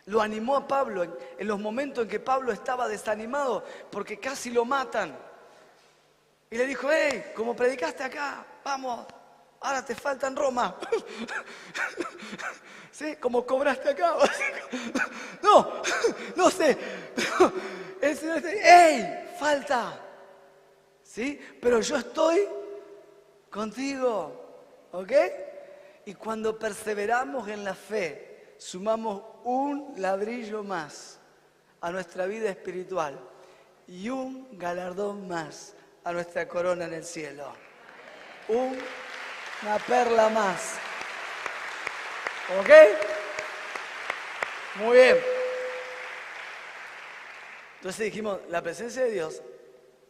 Lo animó a Pablo en los momentos en que Pablo estaba desanimado porque casi lo matan. Y le dijo, hey, como predicaste acá, vamos, ahora te falta en Roma. ¿Sí? Como cobraste acá. No sé. El Señor dice, hey, falta. ¿Sí? Pero yo estoy contigo. ¿Ok? Y cuando perseveramos en la fe, sumamos un ladrillo más a nuestra vida espiritual y un galardón más a nuestra corona en el cielo. Una perla más. ¿Ok? Muy bien. Entonces dijimos, la presencia de Dios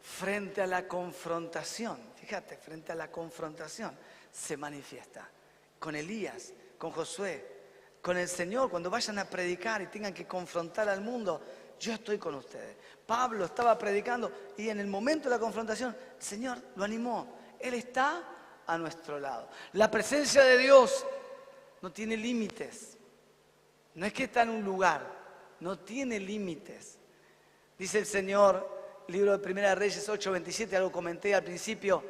frente a la confrontación, fíjate, frente a la confrontación se manifiesta. Con Elías, con Josué, con el Señor, cuando vayan a predicar y tengan que confrontar al mundo, yo estoy con ustedes. Pablo estaba predicando y en el momento de la confrontación, el Señor lo animó. Él está a nuestro lado. La presencia de Dios no tiene límites. No es que está en un lugar, no tiene límites. Dice el Señor, libro de Primera Reyes 8:27, algo comenté al principio,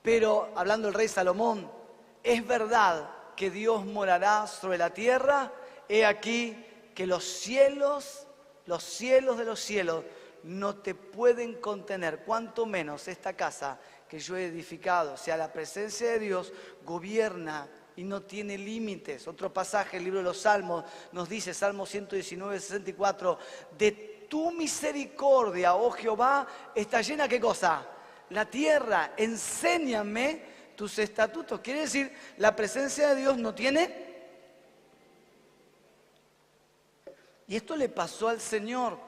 pero hablando el rey Salomón, es verdad que Dios morará sobre la tierra. He aquí que los cielos de los cielos no te pueden contener, cuanto menos esta casa que yo he edificado. O sea, la presencia de Dios gobierna y no tiene límites. Otro pasaje, el libro de los Salmos, nos dice, Salmo 119:64, de tu misericordia, oh Jehová, está llena, ¿qué cosa? La tierra, enséñame tus estatutos. Quiere decir, la presencia de Dios no tiene. Y esto le pasó al Señor.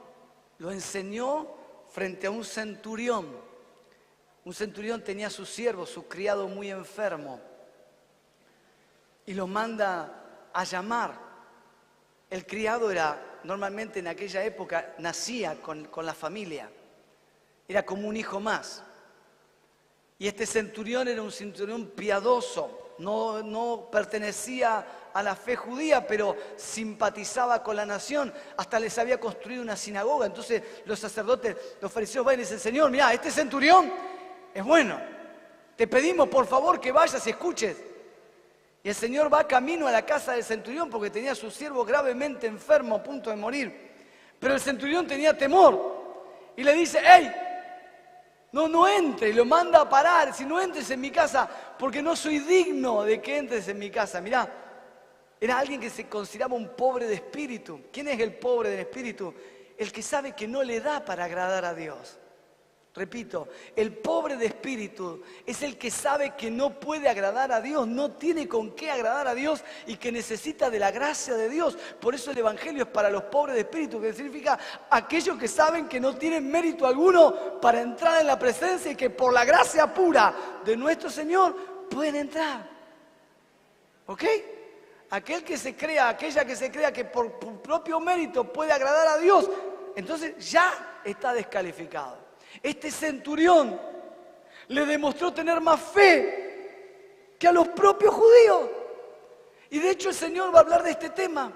Lo enseñó frente a un centurión. Un centurión tenía a su siervo, su criado muy enfermo. Y lo manda a llamar. El criado era, normalmente en aquella época, nacía con la familia. Era como un hijo más. Y este centurión era un centurión piadoso, no pertenecía a la fe judía, pero simpatizaba con la nación, hasta les había construido una sinagoga. Entonces los sacerdotes, los fariseos van y dicen, Señor, mira, este centurión es bueno, te pedimos por favor que vayas y escuches. Y el Señor va camino a la casa del centurión porque tenía a su siervo gravemente enfermo, a punto de morir. Pero el centurión tenía temor y le dice, hey, no entre, y lo manda a parar. Si no entres en mi casa, porque no soy digno de que entres en mi casa. Mirá, era alguien que se consideraba un pobre de espíritu. ¿Quién es el pobre del espíritu? El que sabe que no le da para agradar a Dios. Repito, el pobre de espíritu es el que sabe que no puede agradar a Dios, no tiene con qué agradar a Dios y que necesita de la gracia de Dios. Por eso el Evangelio es para los pobres de espíritu, que significa aquellos que saben que no tienen mérito alguno para entrar en la presencia y que por la gracia pura de nuestro Señor pueden entrar. ¿Ok? Aquel que se crea, aquella que se crea que por propio mérito puede agradar a Dios, entonces ya está descalificado. Este centurión le demostró tener más fe que a los propios judíos. Y de hecho el Señor va a hablar de este tema.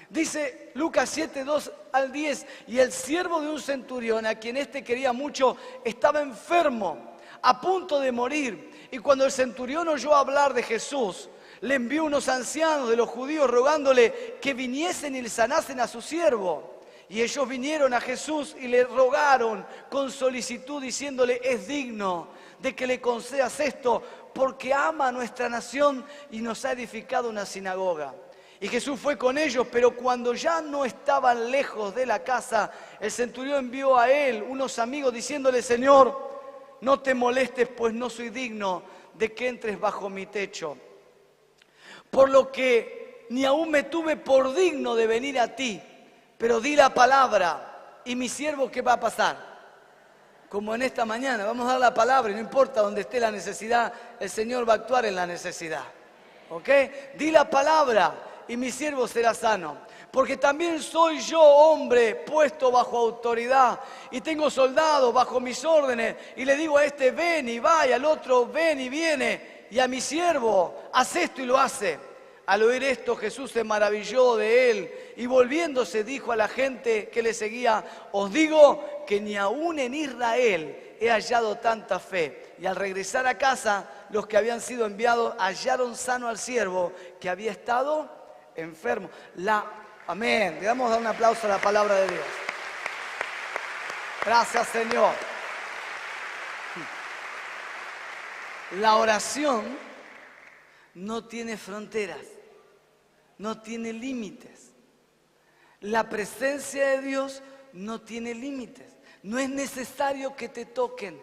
Dice Lucas 7:2-10, y el siervo de un centurión, a quien éste quería mucho, estaba enfermo, a punto de morir. Y cuando el centurión oyó hablar de Jesús, le envió unos ancianos de los judíos rogándole que viniesen y le sanasen a su siervo. Y ellos vinieron a Jesús y le rogaron con solicitud, diciéndole, es digno de que le concedas esto, porque ama a nuestra nación y nos ha edificado una sinagoga. Y Jesús fue con ellos, pero cuando ya no estaban lejos de la casa, el centurión envió a él unos amigos diciéndole, Señor, no te molestes, pues no soy digno de que entres bajo mi techo. Por lo que ni aún me tuve por digno de venir a ti. Pero di la palabra y mi siervo, ¿qué va a pasar? Como en esta mañana, vamos a dar la palabra y no importa dónde esté la necesidad, el Señor va a actuar en la necesidad. ¿Ok? Di la palabra y mi siervo será sano. porque también soy yo hombre puesto bajo autoridad y tengo soldados bajo mis órdenes y le digo a este ven y va y al otro ven y viene y a mi siervo haz esto y lo hace. Al oír esto Jesús se maravilló de él y volviéndose dijo a la gente que le seguía, os digo que ni aún en Israel he hallado tanta fe. Y al regresar a casa los que habían sido enviados hallaron sano al siervo que había estado enfermo. Amén. Le damos a dar un aplauso a la palabra de Dios. Gracias, Señor. La oración no tiene fronteras, no tiene límites. La presencia de Dios no tiene límites. No es necesario que te toquen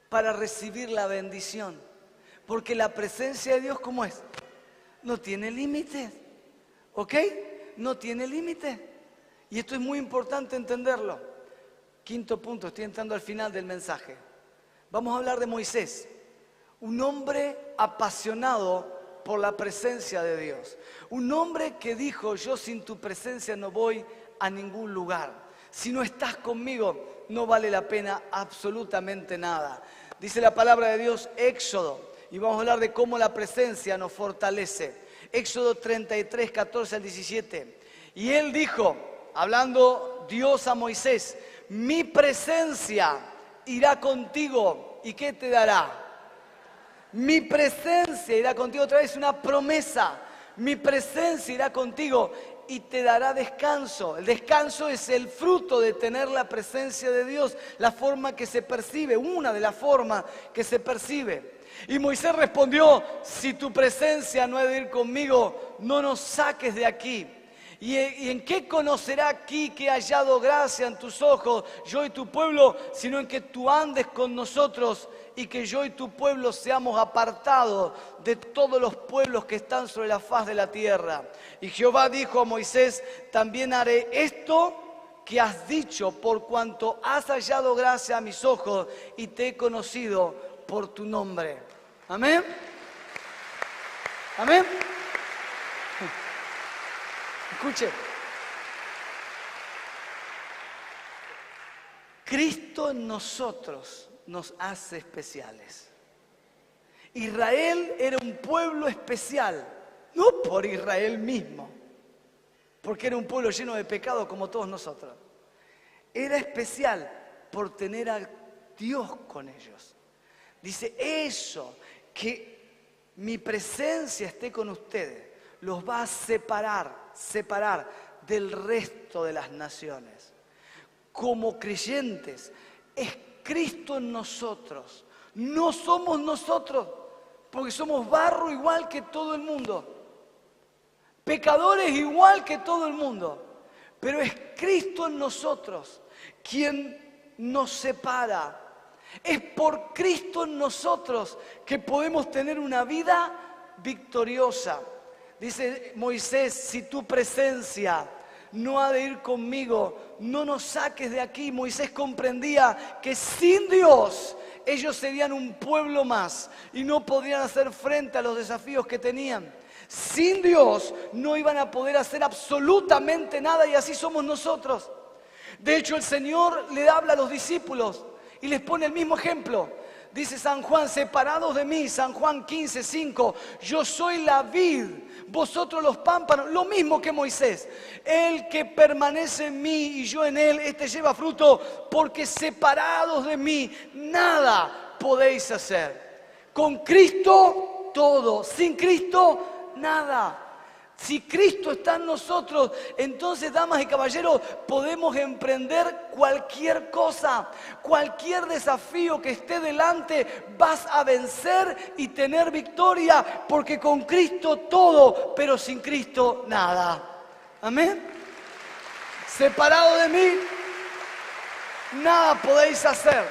para recibir la bendición, porque la presencia de Dios, ¿cómo es? No tiene límites, ¿ok? No tiene límites. Y esto es muy importante entenderlo. Quinto punto, estoy entrando al final del mensaje. Vamos a hablar de Moisés, un hombre apasionado por la presencia de Dios. Un hombre que dijo, yo sin tu presencia no voy a ningún lugar. Si no estás conmigo, no vale la pena absolutamente nada. Dice la palabra de Dios, Éxodo, y vamos a hablar de cómo la presencia nos fortalece. Éxodo 33, 14 al 17. Y él dijo, hablando Dios a Moisés, mi presencia irá contigo. ¿Y qué te dará? Mi presencia irá contigo. Otra vez una promesa. Mi presencia irá contigo y te dará descanso. El descanso es el fruto de tener la presencia de Dios. La forma que se percibe, una de las formas que se percibe. Y Moisés respondió, si tu presencia no ha de ir conmigo, no nos saques de aquí. ¿Y en qué conocerá aquí que he hallado gracia en tus ojos, yo y tu pueblo, sino en que tú andes con nosotros y que yo y tu pueblo seamos apartados de todos los pueblos que están sobre la faz de la tierra? Y Jehová dijo a Moisés, también haré esto que has dicho, por cuanto has hallado gracia a mis ojos y te he conocido por tu nombre. Amén. Amén. Escuche. Cristo en nosotros nos hace especiales. Israel era un pueblo especial, no por Israel mismo, porque era un pueblo lleno de pecado como todos nosotros. Era especial por tener a Dios con ellos. Dice, eso, que mi presencia esté con ustedes, los va a separar del resto de las naciones. Como creyentes, es Cristo en nosotros. No somos nosotros, porque somos barro igual que todo el mundo. Pecadores igual que todo el mundo. Pero es Cristo en nosotros quien nos separa. Es por Cristo en nosotros que podemos tener una vida victoriosa. Dice Moisés, si tu presencia no ha de ir conmigo, no nos saques de aquí. Moisés comprendía que sin Dios ellos serían un pueblo más y no podrían hacer frente a los desafíos que tenían. Sin Dios no iban a poder hacer absolutamente nada y así somos nosotros. De hecho, el Señor le habla a los discípulos y les pone el mismo ejemplo. Dice San Juan, separados de mí, San Juan 15, 5, yo soy la vid, vosotros los pámpanos, lo mismo que Moisés. El que permanece en mí y yo en él, este lleva fruto, porque separados de mí, nada podéis hacer. Con Cristo, todo. Sin Cristo, nada. Si Cristo está en nosotros, entonces, damas y caballeros, podemos emprender cualquier cosa, cualquier desafío que esté delante, vas a vencer y tener victoria, porque con Cristo todo, pero sin Cristo nada. Amén. Separado de mí, nada podéis hacer.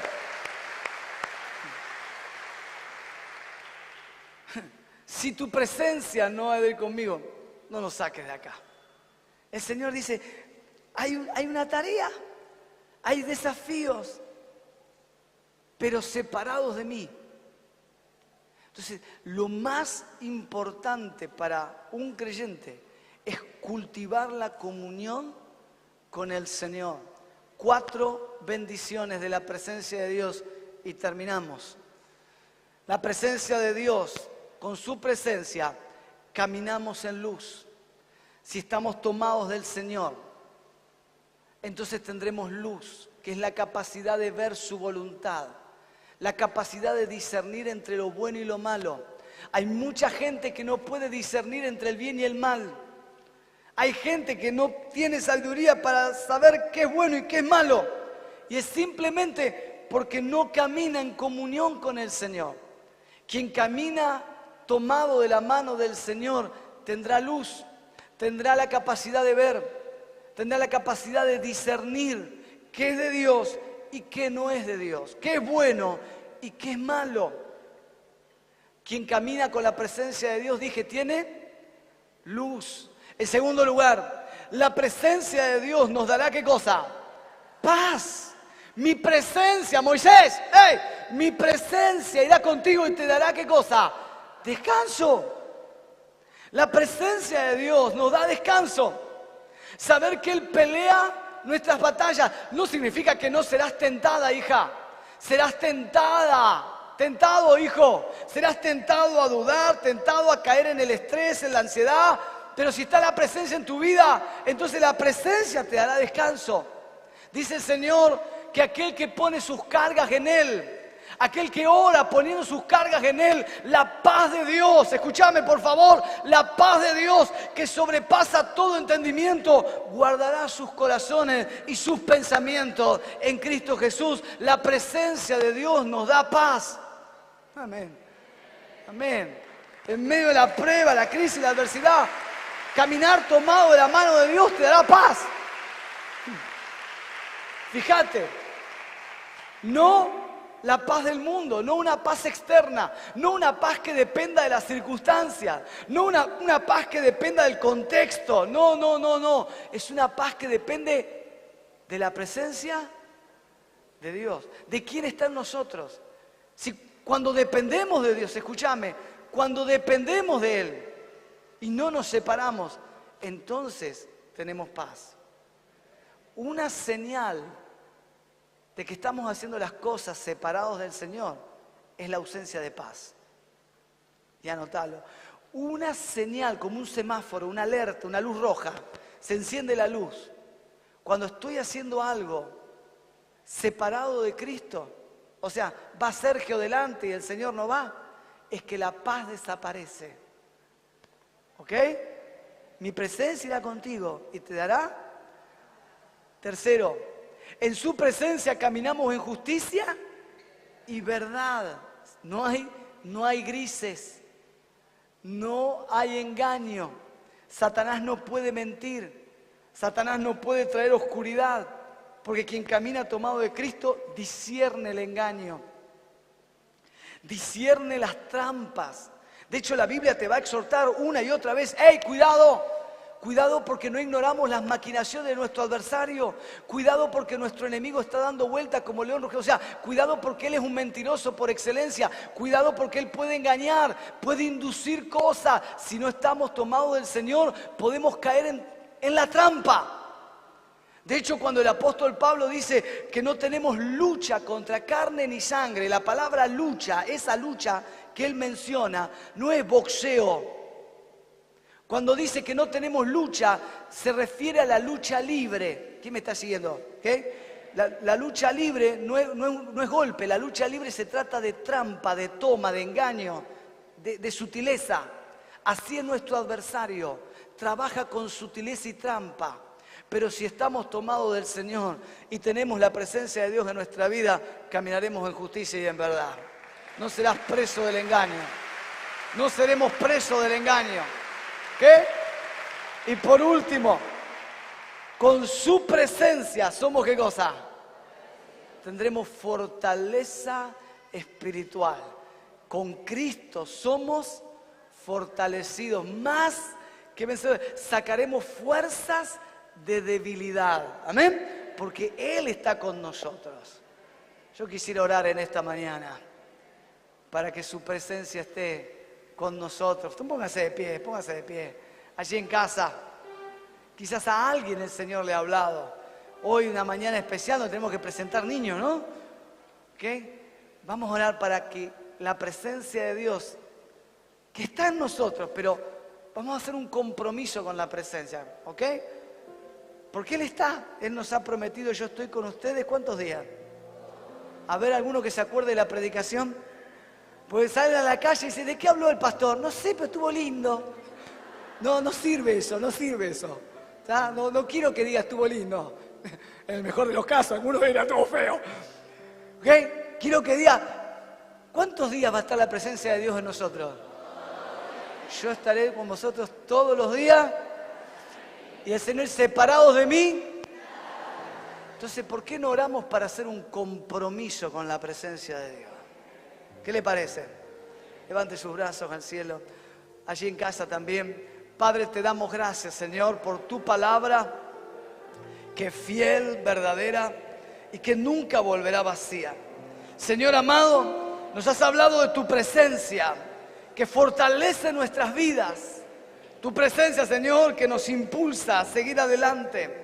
Si tu presencia no ha de ir conmigo, no nos saques de acá. El Señor dice, hay una tarea, hay desafíos, pero separados de mí. Entonces, lo más importante para un creyente es cultivar la comunión con el Señor. 4 bendiciones de la presencia de Dios y terminamos. La presencia de Dios, con su presencia, caminamos en luz. Si estamos tomados del Señor, entonces tendremos luz, que es la capacidad de ver su voluntad, la capacidad de discernir entre lo bueno y lo malo. Hay mucha gente que no puede discernir entre el bien y el mal. Hay gente que no tiene sabiduría para saber qué es bueno y qué es malo. Y es simplemente porque no camina en comunión con el Señor. Quien camina tomado de la mano del Señor tendrá luz, tendrá la capacidad de ver, tendrá la capacidad de discernir qué es de Dios y qué no es de Dios, qué es bueno y qué es malo. Quien camina con la presencia de Dios, dije, tiene luz. En segundo lugar, la presencia de Dios nos dará ¿qué cosa? Paz. Mi presencia, Moisés, mi presencia irá contigo y te dará ¿qué cosa? Descanso. La presencia de Dios nos da descanso. Saber que Él pelea nuestras batallas no significa que no serás tentada, hija. Serás tentada, tentado, hijo. Serás tentado a dudar, tentado a caer en el estrés, en la ansiedad. Pero si está la presencia en tu vida, entonces la presencia te dará descanso. Dice el Señor que aquel que pone sus cargas en Él, aquel que ora poniendo sus cargas en Él, la paz de Dios, escúchame por favor, la paz de Dios que sobrepasa todo entendimiento, guardará sus corazones y sus pensamientos en Cristo Jesús. La presencia de Dios nos da paz. Amén. Amén. En medio de la prueba, la crisis, la adversidad, caminar tomado de la mano de Dios te dará paz. Fíjate, no la paz del mundo, no una paz externa, no una paz que dependa de las circunstancias, no una paz que dependa del contexto, no. Es una paz que depende de la presencia de Dios, de quién está en nosotros. Si cuando dependemos de Dios, escúchame, cuando dependemos de Él y no nos separamos, entonces tenemos paz. Una señal de que estamos haciendo las cosas separados del Señor es la ausencia de paz. Y anotalo. Una señal, como un semáforo, una alerta, una luz roja, se enciende la luz. Cuando estoy haciendo algo separado de Cristo, o sea, va Sergio delante y el Señor no va, es que la paz desaparece. ¿Ok? Mi presencia irá contigo y te dará. Tercero, en su presencia caminamos en justicia y verdad. No hay grises, no hay engaño. Satanás no puede mentir, Satanás no puede traer oscuridad, porque quien camina tomado de Cristo discierne el engaño, discierne las trampas. De hecho, la Biblia te va a exhortar una y otra vez, ¡hey, cuidado! Cuidado porque no ignoramos las maquinaciones de nuestro adversario. Cuidado porque nuestro enemigo está dando vuelta como león rugiente. O sea, cuidado porque él es un mentiroso por excelencia. Cuidado porque él puede engañar, puede inducir cosas. Si no estamos tomados del Señor, podemos caer en la trampa. De hecho, cuando el apóstol Pablo dice que no tenemos lucha contra carne ni sangre, la palabra lucha, esa lucha que él menciona, no es boxeo. Cuando dice que no tenemos lucha, se refiere a la lucha libre. ¿Quién me está siguiendo? ¿Okay? La lucha libre no es golpe, la lucha libre se trata de trampa, de toma, de engaño, de sutileza. Así es nuestro adversario, trabaja con sutileza y trampa. Pero si estamos tomados del Señor y tenemos la presencia de Dios en nuestra vida, caminaremos en justicia y en verdad. No serás preso del engaño, no seremos presos del engaño. ¿Qué? Y por último, con su presencia somos ¿qué cosa? Tendremos fortaleza espiritual. Con Cristo somos fortalecidos, más que vencedores. Sacaremos fuerzas de debilidad. Amén. Porque Él está con nosotros. Yo quisiera orar en esta mañana para que su presencia esté con nosotros. Póngase de pie, póngase de pie. Allí en casa. Quizás a alguien el Señor le ha hablado. Hoy una mañana especial donde tenemos que presentar niños, ¿no? ¿Ok? Vamos a orar para que la presencia de Dios, que está en nosotros, pero vamos a hacer un compromiso con la presencia, ¿ok? Porque Él está, Él nos ha prometido, yo estoy con ustedes, ¿cuántos días? A ver, alguno que se acuerde de la predicación. Pues salen a la calle y dicen, ¿de qué habló el pastor? No sé, pero estuvo lindo. No sirve eso, no sirve eso. No quiero que diga estuvo lindo. En el mejor de los casos, algunos dirán estuvo feo. ¿Ok? Quiero que diga, ¿cuántos días va a estar la presencia de Dios en nosotros? Yo estaré con vosotros todos los días y el Señor separados de mí. Entonces, ¿por qué no oramos para hacer un compromiso con la presencia de Dios? ¿Qué le parece? Levante sus brazos al cielo. Allí en casa también. Padre, te damos gracias, Señor, por tu palabra, que es fiel, verdadera y que nunca volverá vacía. Señor amado, nos has hablado de tu presencia, que fortalece nuestras vidas. Tu presencia, Señor, que nos impulsa a seguir adelante.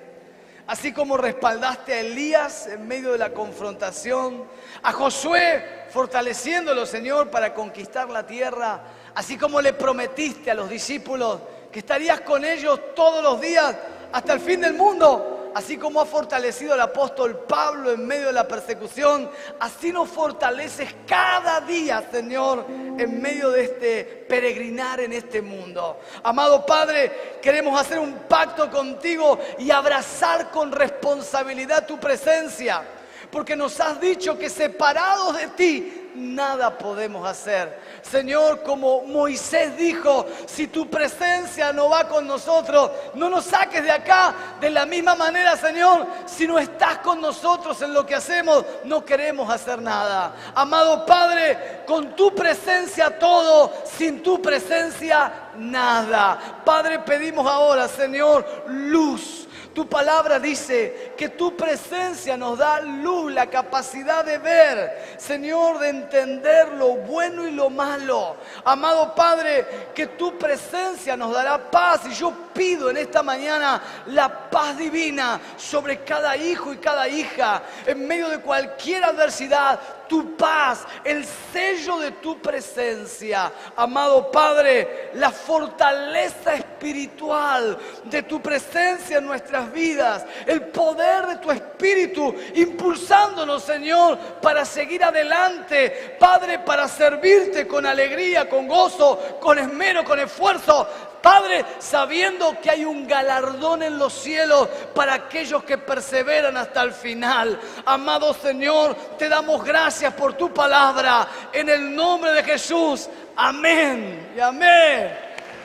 Así como respaldaste a Elías en medio de la confrontación, a Josué fortaleciéndolo, Señor, para conquistar la tierra, así como le prometiste a los discípulos que estarías con ellos todos los días hasta el fin del mundo. Así como ha fortalecido al apóstol Pablo en medio de la persecución, así nos fortaleces cada día, Señor, en medio de este peregrinar en este mundo. Amado Padre, queremos hacer un pacto contigo y abrazar con responsabilidad tu presencia, porque nos has dicho que separados de ti nada podemos hacer. Señor, como Moisés dijo, si tu presencia no va con nosotros, no nos saques de acá. De la misma manera, Señor, si no estás con nosotros en lo que hacemos, no queremos hacer nada. Amado Padre, con tu presencia todo, sin tu presencia nada. Padre, pedimos ahora, Señor, luz. Tu palabra dice que tu presencia nos da luz, la capacidad de ver, Señor, de entender lo bueno y lo malo. Amado Padre, que tu presencia nos dará paz. Y yo pido en esta mañana la paz divina sobre cada hijo y cada hija. En medio de cualquier adversidad, tu paz, el sello de tu presencia. Amado Padre, la fortaleza espiritual de tu presencia en nuestras vidas, el poder de tu Espíritu impulsándonos, Señor, para seguir adelante, Padre, para servirte con alegría, con gozo, con esmero, con esfuerzo. Padre, sabiendo que hay un galardón en los cielos para aquellos que perseveran hasta el final. Amado Señor, te damos gracias por tu palabra. En el nombre de Jesús. Amén y amén.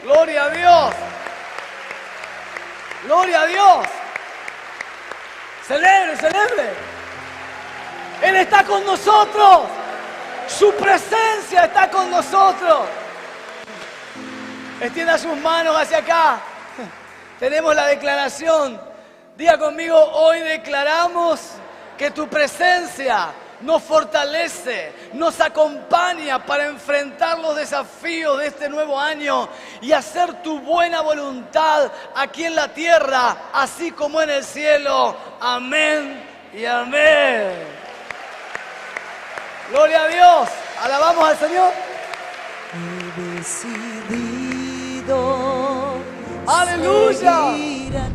Gloria a Dios. Gloria a Dios. Celebre, celebre. Él está con nosotros. Su presencia está con nosotros. Extienda sus manos hacia acá. Tenemos la declaración. Diga conmigo, hoy declaramos que tu presencia nos fortalece, nos acompaña para enfrentar los desafíos de este nuevo año y hacer tu buena voluntad aquí en la tierra, así como en el cielo. Amén y amén. Gloria a Dios. Alabamos al Señor. He decidido Aleluya. seguir a